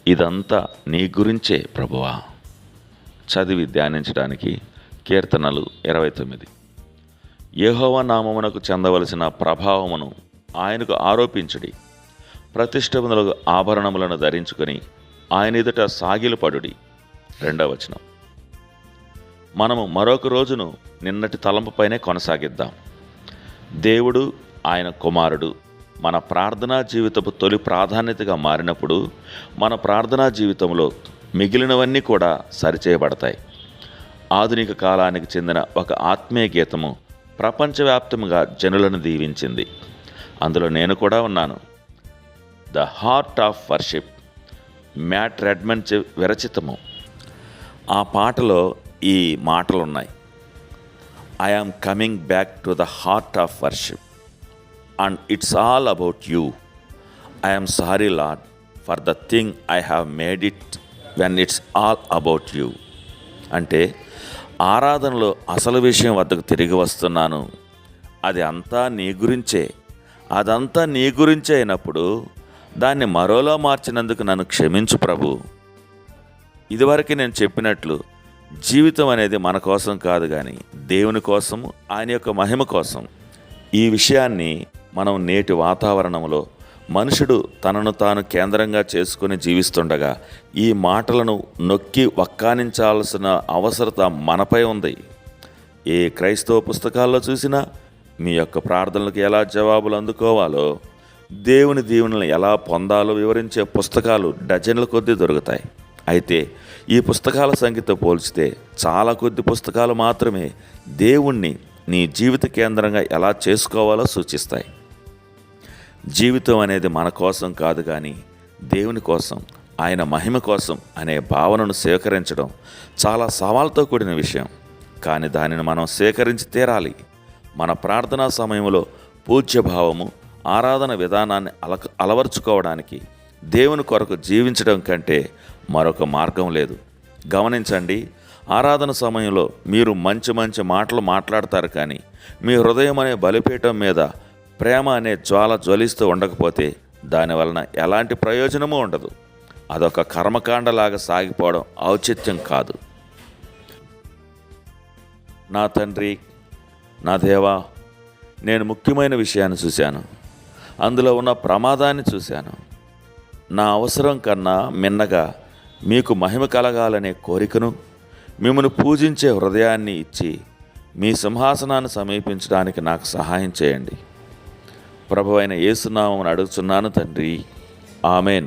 ఇదంతా నీ గురించే ప్రభువా. చదివి ధ్యానించడానికి కీర్తనలు 29. యెహోవా నామమునకు చెందవలసిన ప్రభావమును ఆయనకు ఆరోపించుడి. ప్రతిష్ఠితములకు ఆభరణములను ధరించుకొని ఆయన ఎదుట సాగిలపడుడి. 2వ వచనం. మనము మరొక రోజును నిన్నటి తలంపుపైనే కొనసాగిద్దాం. దేవుడు, ఆయన కుమారుడు మన ప్రార్థనా జీవితపు తొలి ప్రాధాన్యతగా మారినప్పుడు మన ప్రార్థనా జీవితంలో మిగిలినవన్నీ కూడా సరిచేయబడతాయి. ఆధునిక కాలానికి చెందిన ఒక ఆత్మీయ గీతము ప్రపంచవ్యాప్తంగా జనులను దీవించింది. అందులో నేను కూడా ఉన్నాను. The heart of worship, Matt Redman విరచితము. ఆ పాటలో ఈ మాటలున్నాయి: I am coming back to the heart of worship and it's all about you. I am sorry lord for the thing I have made it when it's all about you. అంటే ఆరాధనలో అసలు విషయం వద్దకు తిరిగి వస్తున్నాను. అది అంతా నీ గురించే. అదంతా నీ గురించే అయినప్పుడు దాన్ని మరోలా మార్చినందుకు నన్ను క్షమించు ప్రభు. ఇదివరకు నేను చెప్పినట్లు జీవితం అనేది మన కోసం కాదు, కానీ దేవుని కోసము, ఆయన యొక్క మహిమ కోసం. ఈ విషయాన్ని మనం నేటి వాతావరణంలో మనుషుడు తనను తాను కేంద్రంగా చేసుకుని జీవిస్తుండగా ఈ మాటలను నొక్కి వక్కానించాల్సిన అవసరత మనపై ఉంది. ఏ క్రైస్తవ పుస్తకాల్లో చూసినా మీ యొక్క ప్రార్థనలకు ఎలా జవాబులు అందుకోవాలో, దేవుని దీవెనలను ఎలా పొందాలో వివరించే పుస్తకాలు డజన్ల కొద్దీ దొరుకుతాయి. అయితే ఈ పుస్తకాల సంఖ్యతో పోల్చితే చాలా కొద్ది పుస్తకాలు మాత్రమే దేవుణ్ణి నీ జీవిత కేంద్రంగా ఎలా చేసుకోవాలో సూచిస్తాయి. జీవితం అనేది మన కోసం కాదు, కానీ దేవుని కోసం, ఆయన మహిమ కోసం అనే భావనను స్వీకరించడం చాలా సవాల్తో కూడిన విషయం. కానీ దానిని మనం స్వీకరించి తీరాలి. మన ప్రార్థనా సమయంలో పూజ్యభావము, ఆరాధన విధానాన్ని అలవర్చుకోవడానికి దేవుని కొరకు జీవించడం కంటే మరొక మార్గం లేదు. గమనించండి, ఆరాధన సమయంలో మీరు మంచి మంచి మాటలు మాట్లాడతారు, కానీ మీ హృదయం అనే బలిపీఠం మీద ప్రేమ అనే జ్వాల జ్వలిస్తూ ఉండకపోతే దానివలన ఎలాంటి ప్రయోజనమూ ఉండదు. అదొక కర్మకాండలాగా సాగిపోవడం ఔచిత్యం కాదు. నా తండ్రి, నా దేవా, నేను ముఖ్యమైన విషయాన్ని చూశాను. అందులో ఉన్న ప్రమాదాన్ని చూశాను. నా అవసరం కన్నా మిన్నగా మీకు మహిమ కలగాలనే కోరికను, మిమ్మల్ని పూజించే హృదయాన్ని ఇచ్చి మీ సింహాసనాన్ని సమీపించడానికి నాకు సహాయం చేయండి. ప్రభువైన యేసు నామమున అడుగుచున్నాను తండ్రి. ఆమెన్.